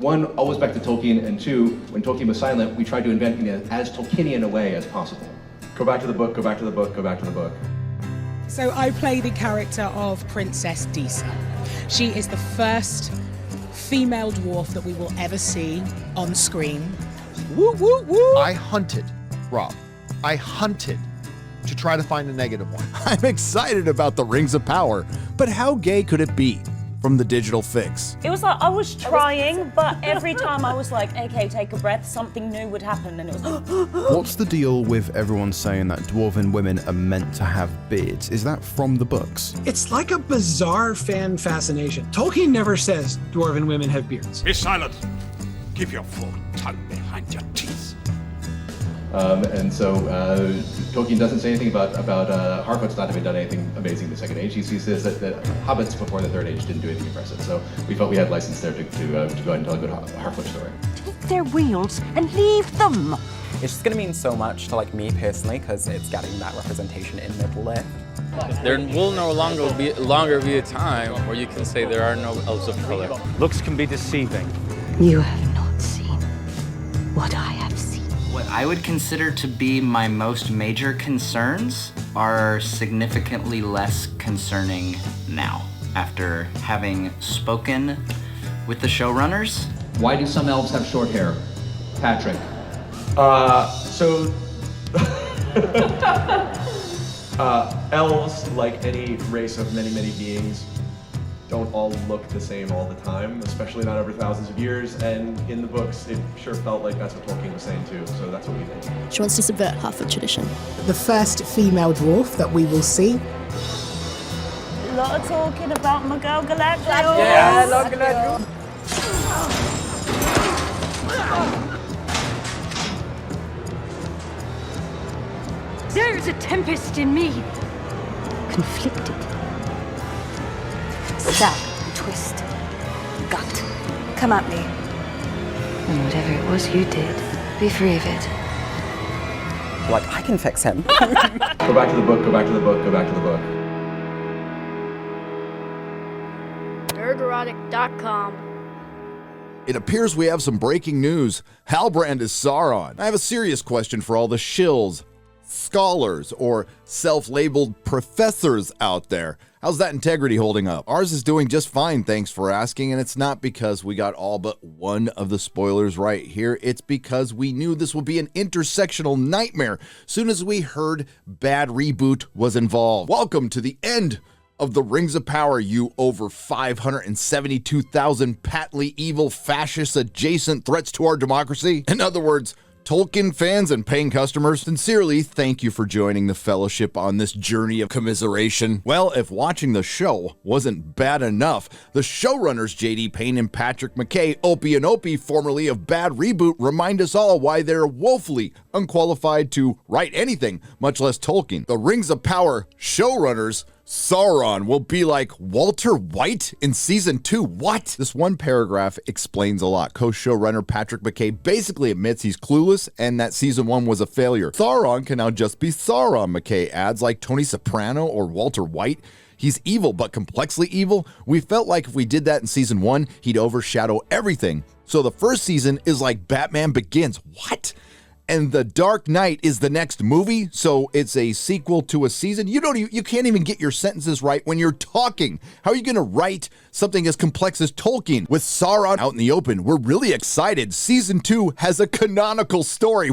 one, always back to Tolkien, and two, when Tolkien was silent, we tried to invent in as Tolkienian a way as possible. Go back to the book, go back to the book, go back to the book. So I play the character of Princess Disa. She is the first female dwarf that we will ever see on screen. Woo, woo, woo! I hunted, Rob. I hunted to try to find a negative one. I'm excited about the Rings of Power, but how gay could it be from the digital fix? It was like, I was trying, but every time I was like, okay, take a breath, something new would happen, and it was What's the deal with everyone saying that dwarven women are meant to have beards? Is that from the books? It's like a bizarre fan fascination. Tolkien never says dwarven women have beards. Be silent. Keep your forked tongue behind your teeth. And so Tolkien doesn't say anything about Harfoots not having done anything amazing in the Second Age. He says that hobbits before the Third Age didn't do anything impressive. So we felt we had license there to go ahead and tell a good Harfoot story. Take their wheels and leave them. It's just going to mean so much to me personally because it's getting that representation in Middle-earth. There will no longer be a time where you can say there are no elves of color. Looks can be deceiving. You have not seen what I have seen. What I would consider to be my most major concerns are significantly less concerning now, after having spoken with the showrunners. Why do some elves have short hair? Patrick. Elves, like any race of many, many beings, don't all look the same all the time, especially not over thousands of years, and in the books it sure felt like that's what Tolkien was saying too, so that's what we did. She wants to subvert half of tradition. The first female dwarf that we will see. a lot of talking about my girl Galadriel. Yeah, I love Galadriel. There's a tempest in me. Conflicted. Stab, twist, gut. Come at me. And whatever it was you did, be free of it. I can fix him. Go back to the book, go back to the book, go back to the book. Nerdrotic.com. It appears we have some breaking news. Halbrand is Sauron. I have a serious question for all the shills, scholars, or self-labeled professors out there. How's that integrity holding up? Ours is doing just fine, thanks for asking, and it's not because we got all but one of the spoilers right here. It's because we knew this would be an intersectional nightmare soon as we heard bad reboot was involved. Welcome to the end of the Rings of Power, you over 572,000 patently evil fascist adjacent threats to our democracy. In other words, Tolkien fans and paying customers, sincerely thank you for joining the fellowship on this journey of commiseration. Well, if watching the show wasn't bad enough, the showrunners J.D. Payne and Patrick McKay, Opie and Opie, formerly of Bad Reboot, remind us all why they're woefully unqualified to write anything, much less Tolkien. The Rings of Power showrunners Sauron will be like Walter White in season 2. What? This one paragraph explains a lot. Co-showrunner Patrick McKay basically admits he's clueless and that season 1 was a failure. Sauron can now just be Sauron, McKay adds, like Tony Soprano or Walter White. He's evil, but complexly evil. We felt like if we did that in season 1, he'd overshadow everything. So the first season is like Batman Begins. What? And The Dark Knight is the next movie, so it's a sequel to a season. You can't even get your sentences right when you're talking. How are you going to write something as complex as Tolkien? With Sauron out in the open, we're really excited. Season 2 has a canonical story.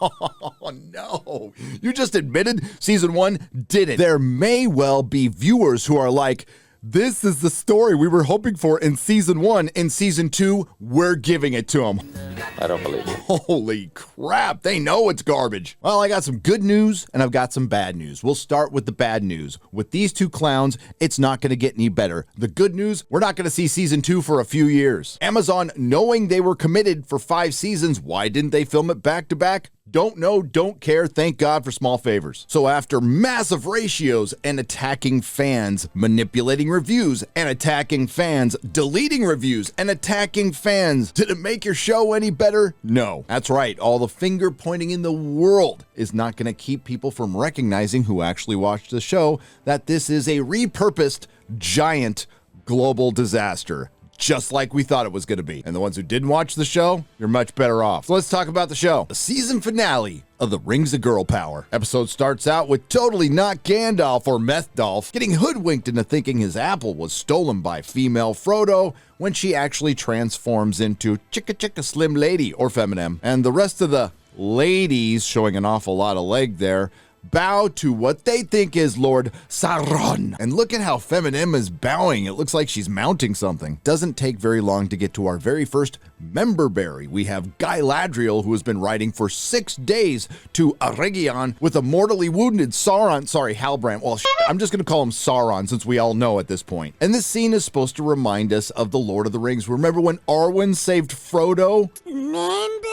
Oh no, you just admitted season 1 didn't. There may well be viewers who are like, this is the story we were hoping for in season 1. In season 2, we're giving it to them. I don't believe you. Holy crap, they know it's garbage. Well, I got some good news and I've got some bad news. We'll start with the bad news. With these two clowns, it's not going to get any better. The good news, we're not going to see season 2 for a few years. Amazon, knowing they were committed for 5 seasons, why didn't they film it back to back? Don't know, don't care, thank God for small favors. So after massive ratios and attacking fans, manipulating reviews and attacking fans, deleting reviews and attacking fans, did it make your show any better? No. That's right, all the finger pointing in the world is not going to keep people from recognizing who actually watched the show that this is a repurposed giant global disaster. just like we thought it was going to be. And the ones who didn't watch the show, you're much better off. So let's talk about the show. The season finale of the Rings of Girl Power. Episode starts out with totally not Gandalf or Methdolf getting hoodwinked into thinking his apple was stolen by female Frodo when she actually transforms into Chicka Slim Lady or Feminem. And the rest of the ladies, showing an awful lot of leg there, bow to what they think is Lord Sauron. And look at how Feminem is bowing. It looks like she's mounting something. Doesn't take very long to get to our very first member berry. We have Galadriel, who has been riding for 6 days to Eregion with a mortally wounded Halbrand. Well, I'm just going to call him Sauron since we all know at this point. And this scene is supposed to remind us of the Lord of the Rings. Remember when Arwen saved Frodo? Remember?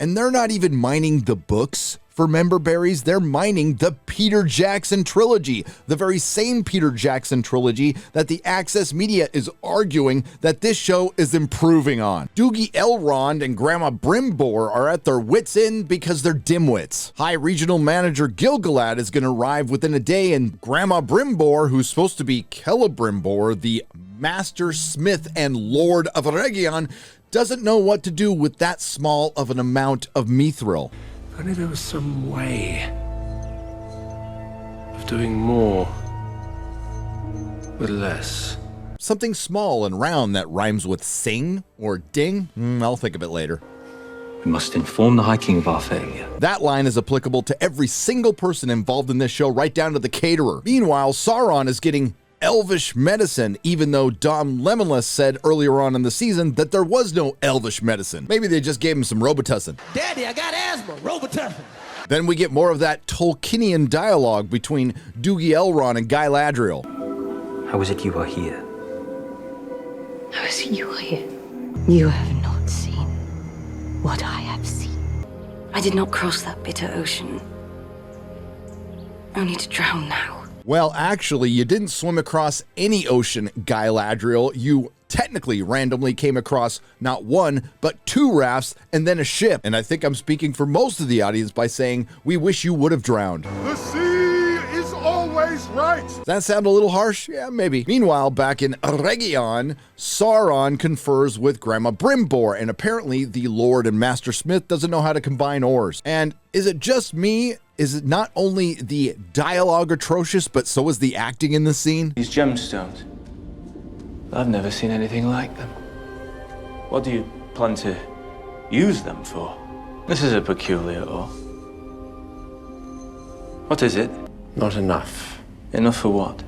And they're not even mining the books for member berries, they're mining the Peter Jackson trilogy, the very same Peter Jackson trilogy that the Access Media is arguing that this show is improving on. Doogie Elrond and Grandma Brimbor are at their wits' end because they're dimwits. High Regional Manager Gil-galad is going to arrive within a day, and Grandma Brimbor, who's supposed to be Celebrimbor, the Master Smith and Lord of Eregion, doesn't know what to do with that small of an amount of mithril. If only there was some way of doing more with less. Something small and round that rhymes with sing or ding? I'll think of it later. We must inform the High King of our failure. That line is applicable to every single person involved in this show, right down to the caterer. Meanwhile, Sauron is getting elvish medicine, even though Dom Lemonless said earlier on in the season that there was no elvish medicine. Maybe they just gave him some Robitussin. Daddy, I got asthma. Robitussin. Then we get more of that Tolkienian dialogue between Doogie Elrond and Galadriel. How is it you are here? How is it you are here? You have not seen what I have seen. I did not cross that bitter ocean, only to drown now. Well, actually, you didn't swim across any ocean, Galadriel. You technically randomly came across not one, but 2 rafts and then a ship. And I think I'm speaking for most of the audience by saying, we wish you would have drowned. The sea is always right. Does that sound a little harsh? Yeah, maybe. Meanwhile, back in Eregion, Sauron confers with Grandma Brimbor, and apparently the Lord and Master Smith doesn't know how to combine oars. And is it just me? Is it not only the dialogue atrocious, but so is the acting in the scene? These gemstones, I've never seen anything like them. What do you plan to use them for? This is a peculiar ore. What is it? Not enough. Enough for what?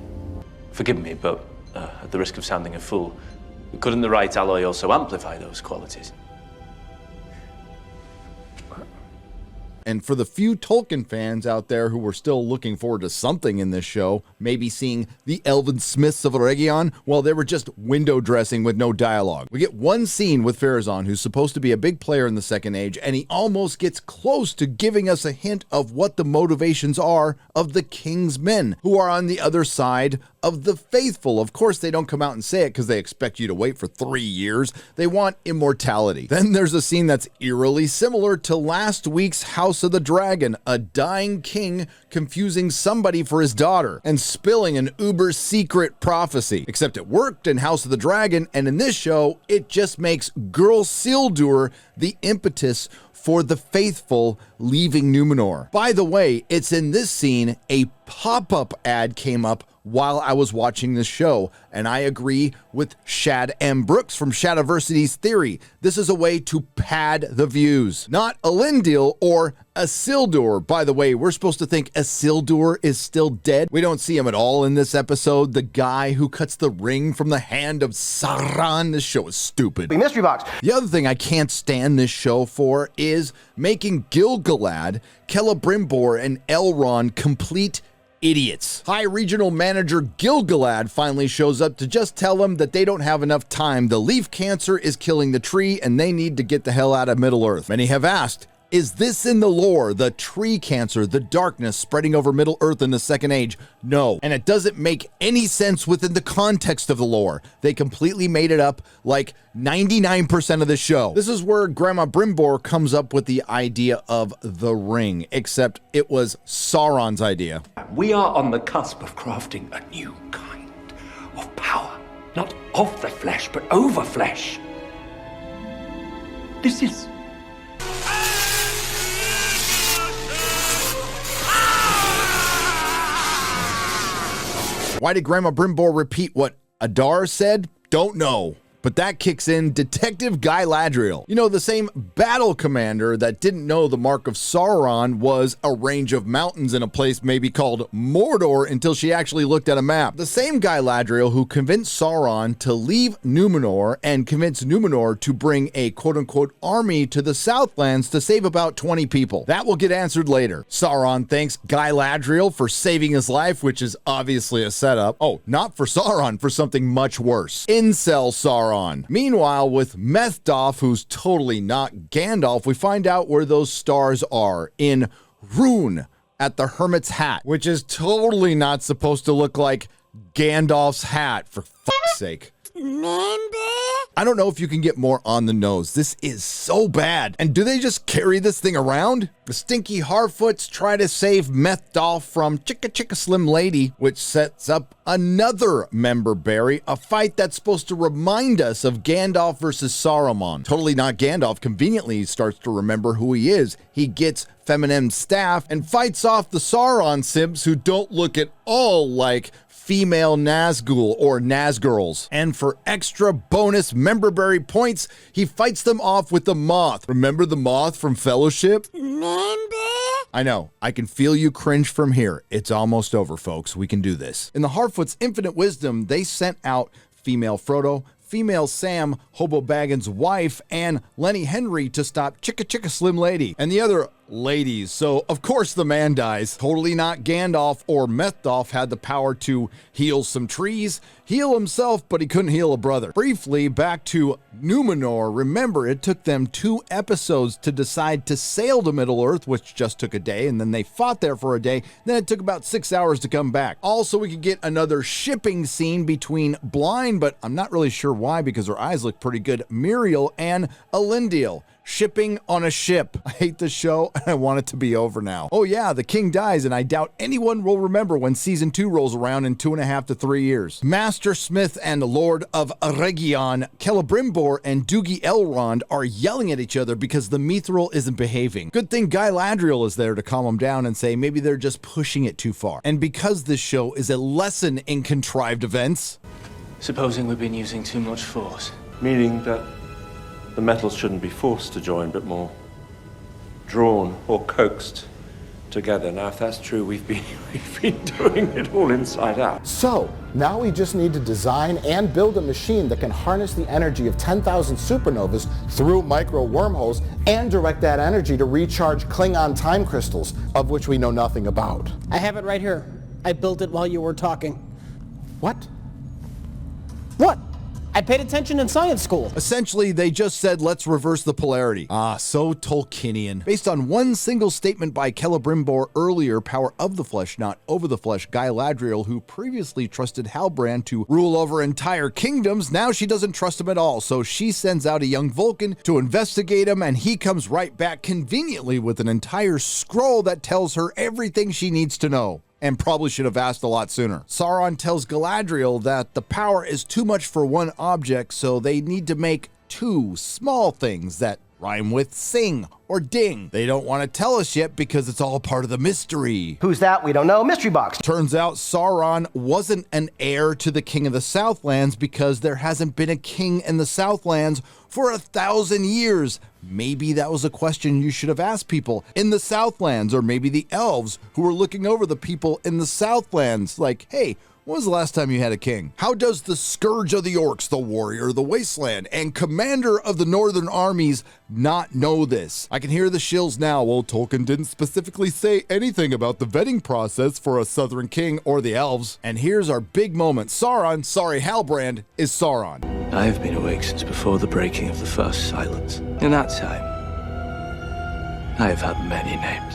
Forgive me, but at the risk of sounding a fool, couldn't the right alloy also amplify those qualities? And for the few Tolkien fans out there who were still looking forward to something in this show, maybe seeing the Elven Smiths of Eregion, well, they were just window dressing with no dialogue. We get one scene with Pharazôn, who's supposed to be a big player in the Second Age, and he almost gets close to giving us a hint of what the motivations are of the King's men, who are on the other side of the faithful. Of course, they don't come out and say it because they expect you to wait for 3 years. They want immortality. Then there's a scene that's eerily similar to last week's House of the Dragon, a dying king confusing somebody for his daughter and spilling an uber secret prophecy. Except it worked in House of the Dragon, and in this show, it just makes Girl Isildur the impetus for the faithful leaving Numenor. By the way, it's in this scene a pop-up ad came up while I was watching this show, and I agree with Shad M. Brooks from Shadiversity's theory. This is a way to pad the views. Not Elendil or Isildur. By the way, we're supposed to think Isildur is still dead. We don't see him at all in this episode. The guy who cuts the ring from the hand of Sauron. This show is stupid. Big mystery box. The other thing I can't stand this show for is making Gil-galad, Celebrimbor, and Elrond complete idiots. High Regional Manager Gil-galad finally shows up to just tell them that they don't have enough time. The leaf cancer is killing the tree and they need to get the hell out of Middle-earth. Many have asked, is this in the lore? The tree cancer, the darkness spreading over Middle-earth in the Second Age? No. And it doesn't make any sense within the context of the lore. They completely made it up like 99% of the show. This is where Grandma Brimbor comes up with the idea of the ring, except it was Sauron's idea. We are on the cusp of crafting a new kind of power. Not of the flesh, but over flesh. This is... Why did Grandma Brimbor repeat what Adar said? Don't know. But that kicks in Detective Guy Ladriel. You know, the same battle commander that didn't know the Mark of Sauron was a range of mountains in a place maybe called Mordor until she actually looked at a map. The same Guy Ladriel who convinced Sauron to leave Numenor and convinced Numenor to bring a quote-unquote army to the Southlands to save about 20 people. That will get answered later. Sauron thanks Guy Ladriel for saving his life, which is obviously a setup. Oh, not for Sauron, for something much worse. Incel Sauron. Meanwhile, with Methdolf, who's totally not Gandalf, we find out where those stars are in Rune at the Hermit's Hat, which is totally not supposed to look like Gandalf's hat, for fuck's sake. I don't know if you can get more on the nose. This is so bad. And do they just carry this thing around? The stinky Harfoots try to save Methdolf from Chicka Chicka Slim Lady, which sets up another member berry, a fight that's supposed to remind us of Gandalf versus Saruman. Totally not Gandalf conveniently starts to remember who he is. He gets Feminem's staff and fights off the Sauron simps who don't look at all like female Nazgul or Nazgirls. And for extra bonus memberberry points, he fights them off with the Moth. Remember the Moth from Fellowship? I know, I can feel you cringe from here. It's almost over, folks. We can do this. In the Harfoot's infinite wisdom, they sent out female Frodo, female Sam, Hobo Baggins' wife, and Lenny Henry to stop Chicka Chicka Slim Lady and the other ladies. So, of course, the man dies. Totally not Gandalf or Methdolf had the power to heal some trees, heal himself, but he couldn't heal a brother. Briefly, back to Numenor. Remember, it took them 2 episodes to decide to sail to Middle-earth, which just took a day, and then they fought there for a day. Then it took about 6 hours to come back. Also, we could get another shipping scene between Blind, but I'm not really sure why because her eyes look pretty good, Muriel and Elendil. Shipping on a ship. I hate this show and I want it to be over now. Oh yeah, the king dies and I doubt anyone will remember when season 2 rolls around in 2.5 to 3 years. Master Smith and the Lord of Eregion, Celebrimbor and Doogie Elrond are yelling at each other because the Mithril isn't behaving. Good thing Guy Ladriel is there to calm them down and say maybe they're just pushing it too far. And because this show is a lesson in contrived events. Supposing we've been using too much force. Meaning that the metals shouldn't be forced to join, but more drawn or coaxed together. Now, if that's true, we've been doing it all inside out. So, now we just need to design and build a machine that can harness the energy of 10,000 supernovas through micro wormholes and direct that energy to recharge Klingon time crystals, of which we know nothing about. I have it right here. I built it while you were talking. What? What? I paid attention in science school. Essentially, they just said, let's reverse the polarity. Ah, so Tolkienian. Based on one single statement by Celebrimbor earlier, power of the flesh, not over the flesh, Guy Ladriel, who previously trusted Halbrand to rule over entire kingdoms, now she doesn't trust him at all, so she sends out a young Vulcan to investigate him, and he comes right back conveniently with an entire scroll that tells her everything she needs to know. And probably should have asked a lot sooner. Sauron tells Galadriel that the power is too much for one object, so they need to make 2 small things that rhyme with sing or ding. They don't want to tell us yet because it's all part of the mystery. Who's that? We don't know. Mystery box. Turns out Sauron wasn't an heir to the King of the Southlands because there hasn't been a king in the Southlands for 1,000 years. Maybe that was a question you should have asked people in the Southlands, or maybe the elves who were looking over the people in the Southlands. Like, hey, when was the last time you had a king? How does the Scourge of the Orcs, the Warrior of the Wasteland, and Commander of the Northern Armies not know this? I can hear the shills now. Well, Tolkien didn't specifically say anything about the vetting process for a Southern king or the elves. And here's our big moment. Sauron, sorry, Halbrand, is Sauron. I have been awake since before the breaking of the first silence. In that time, I have had many names.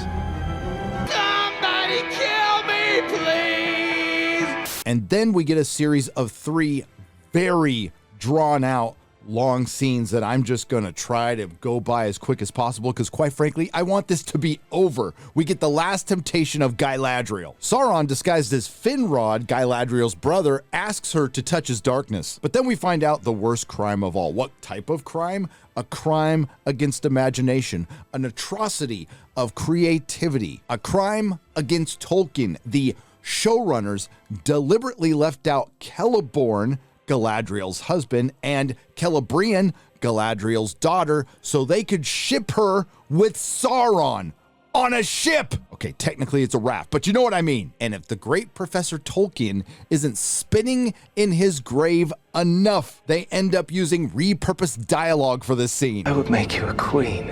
Somebody kill me, please! And then we get a series of 3 very drawn out, long scenes that I'm just gonna try to go by as quick as possible because quite frankly, I want this to be over. We get the last temptation of Galadriel. Sauron, disguised as Finrod, Galadriel's brother, asks her to touch his darkness. But then we find out the worst crime of all. What type of crime? A crime against imagination, an atrocity of creativity, a crime against Tolkien. The showrunners deliberately left out Celeborn, Galadriel's husband, and Celebrian, Galadriel's daughter, so they could ship her with Sauron on a ship. Okay, technically it's a raft, but you know what I mean. And if the great Professor Tolkien isn't spinning in his grave enough, they end up using repurposed dialogue for this scene. I would make you a queen,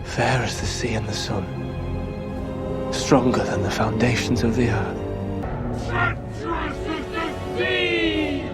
fair as the sea and the sun, stronger than the foundations of the earth. Treacherous as the sea,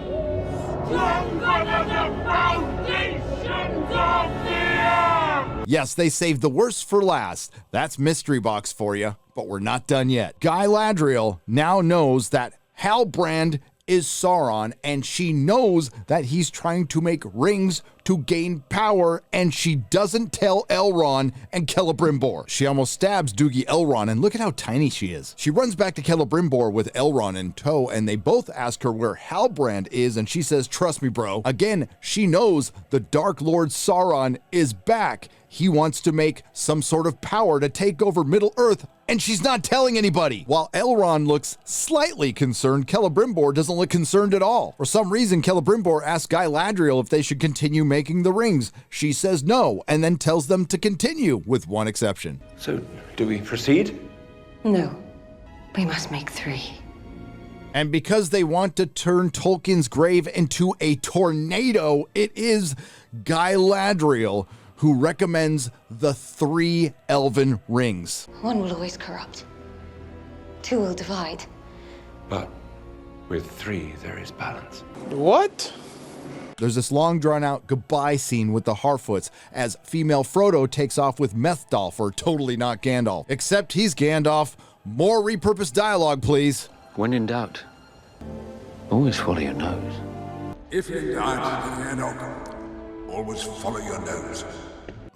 stronger than the foundations of the earth. Yes, they saved the worst for last. That's Mystery Box for you, but we're not done yet. Galadriel now knows that Halbrand is Sauron, and she knows that he's trying to make rings to gain power, and she doesn't tell Elrond and Celebrimbor. She almost stabs Doogie Elrond, and look at how tiny she is. She runs back to Celebrimbor with Elrond in tow, and they both ask her where Halbrand is, and she says, "Trust me, bro." Again, she knows the Dark Lord Sauron is back. He wants to make some sort of power to take over Middle-earth, and she's not telling anybody. While Elrond looks slightly concerned, Celebrimbor doesn't look concerned at all. For some reason, Celebrimbor asks Galadriel if they should continue making the rings. She says no, and then tells them to continue, with one exception. So, do we proceed? No. We must make 3. And because they want to turn Tolkien's grave into a tornado, it is Galadriel who recommends the 3 elven rings. 1 will always corrupt. 2 will divide. But with 3, there is balance. What? There's this long drawn-out goodbye scene with the Harfoots as female Frodo takes off with Methdolf, or Totally Not Gandalf. Except he's Gandalf. More repurposed dialogue, please. When in doubt, always follow your nose. If in doubt, Enoch, always follow your nose.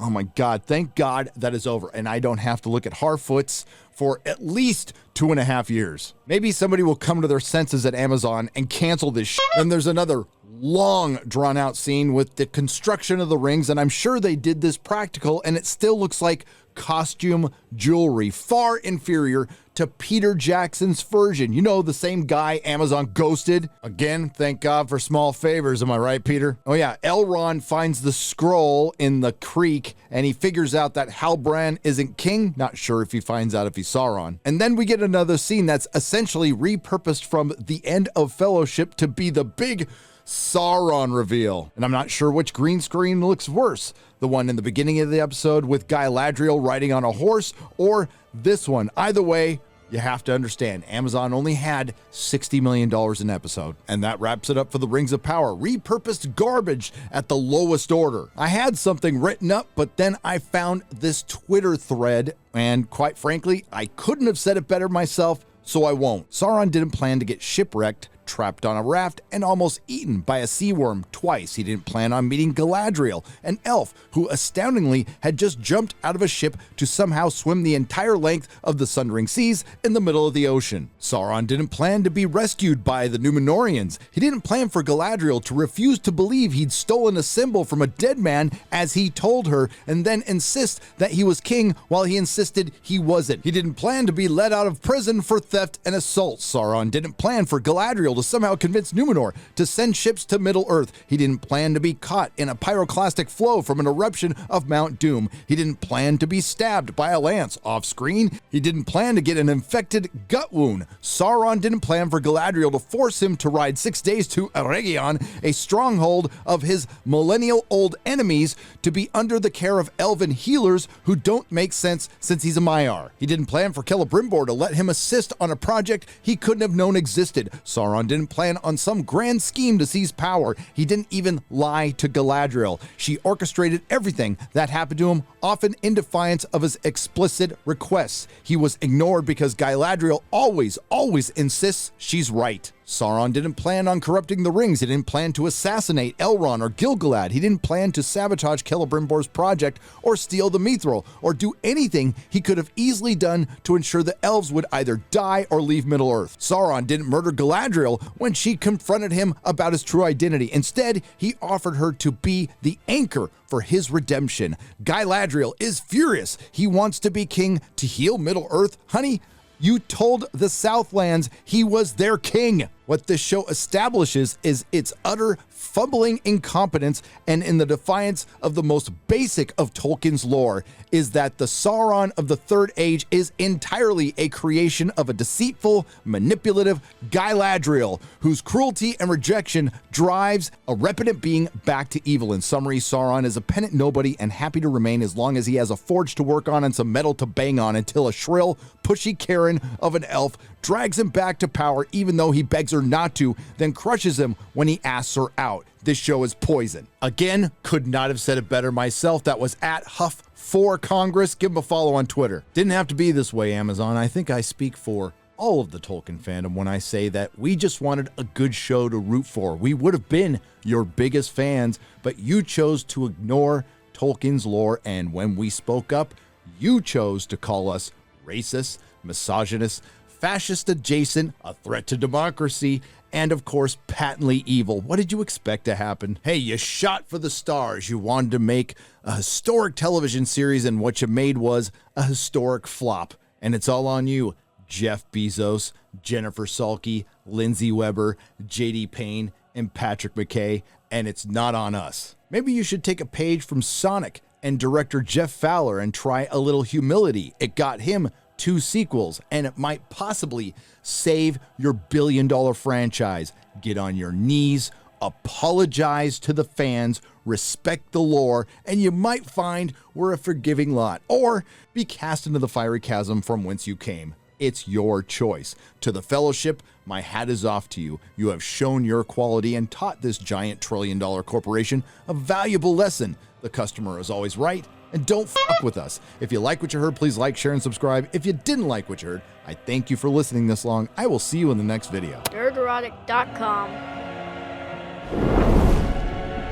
Oh my God, thank God that is over, and I don't have to look at Harfoots for at least 2.5 years. Maybe somebody will come to their senses at Amazon and cancel this shit. Then there's another long drawn-out scene with the construction of the rings, and I'm sure they did this practical, and it still looks like costume jewelry, far inferior to Peter Jackson's version. You know, the same guy Amazon ghosted. Again, thank God for small favors, am I right, Peter? Oh yeah, Elrond finds the scroll in the creek, and he figures out that Halbrand isn't king. Not sure if he finds out if he's Sauron. And then we get another scene that's essentially repurposed from the end of Fellowship to be the big Sauron reveal. And I'm not sure which green screen looks worse. The one in the beginning of the episode with Galadriel riding on a horse, or this one. Either way, you have to understand, Amazon only had $60 million an episode. And that wraps it up for the Rings of Power. Repurposed garbage at the lowest order. I had something written up, but then I found this Twitter thread, and quite frankly, I couldn't have said it better myself, so I won't. Sauron didn't plan to get shipwrecked, trapped on a raft, and almost eaten by a sea worm twice. He didn't plan on meeting Galadriel, an elf who astoundingly had just jumped out of a ship to somehow swim the entire length of the Sundering Seas in the middle of the ocean. Sauron didn't plan to be rescued by the Númenóreans. He didn't plan for Galadriel to refuse to believe he'd stolen a symbol from a dead man as he told her, and then insist that he was king while he insisted he wasn't. He didn't plan to be let out of prison for theft and assault. Sauron didn't plan for Galadriel to somehow convince Númenor to send ships to Middle-earth. He didn't plan to be caught in a pyroclastic flow from an eruption of Mount Doom. He didn't plan to be stabbed by a lance off-screen. He didn't plan to get an infected gut wound. Sauron didn't plan for Galadriel to force him to ride 6 days to Eregion, a stronghold of his millennial-old enemies, to be under the care of elven healers who don't make sense since he's a Maiar. He didn't plan for Celebrimbor to let him assist on a project he couldn't have known existed. Sauron didn't plan on some grand scheme to seize power. He didn't even lie to Galadriel. She orchestrated everything that happened to him, often in defiance of his explicit requests. He was ignored because Galadriel always insists she's right. Sauron didn't plan on corrupting the rings. He didn't plan to assassinate Elrond or Gil-galad. He didn't plan to sabotage Celebrimbor's project or steal the Mithril or do anything he could have easily done to ensure the elves would either die or leave Middle-earth. Sauron didn't murder Galadriel when she confronted him about his true identity. Instead, he offered her to be the anchor for his redemption. Galadriel is furious. He wants to be king to heal Middle-earth. Honey, you told the Southlands he was their king. What this show establishes is its utter fumbling incompetence and in the defiance of the most basic of Tolkien's lore is that the Sauron of the Third Age is entirely a creation of a deceitful, manipulative Galadriel whose cruelty and rejection drives a repentant being back to evil. In summary, Sauron is a penitent nobody and happy to remain as long as he has a forge to work on and some metal to bang on until a shrill, pushy Karen of an elf drags him back to power even though he begs her not to, then crushes him when he asks her out. This show is poison. Again, could not have said it better myself. That was at Huff for Congress. Give him a follow on Twitter. Didn't have to be this way, Amazon. I think I speak for all of the Tolkien fandom when I say that we just wanted a good show to root for. We would have been your biggest fans, but you chose to ignore Tolkien's lore, and when we spoke up, you chose to call us racist, misogynist, fascist adjacent, a threat to democracy, and of course, patently evil. What did you expect to happen? Hey, you shot for the stars. You wanted to make a historic television series, and what you made was a historic flop. And it's all on you, Jeff Bezos, Jennifer Salke, Lindsay Weber, JD Payne, and Patrick McKay, and it's not on us. Maybe you should take a page from Sonic and director Jeff Fowler and try a little humility. It got him 2 sequels, and it might possibly save your billion-dollar franchise. Get on your knees, apologize to the fans, respect the lore, and you might find we're a forgiving lot, or be cast into the fiery chasm from whence you came. It's your choice. To the Fellowship, my hat is off to you. You have shown your quality and taught this giant trillion-dollar corporation a valuable lesson. The customer is always right, and don't fuck with us. If you like what you heard, please like, share, and subscribe. If you didn't like what you heard, I thank you for listening this long. I will see you in the next video. Nerdrotic.com.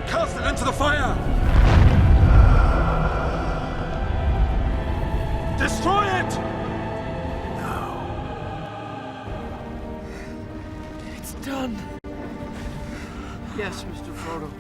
Cast it into the fire! Destroy it! It's done. Yes, Mr. Frodo.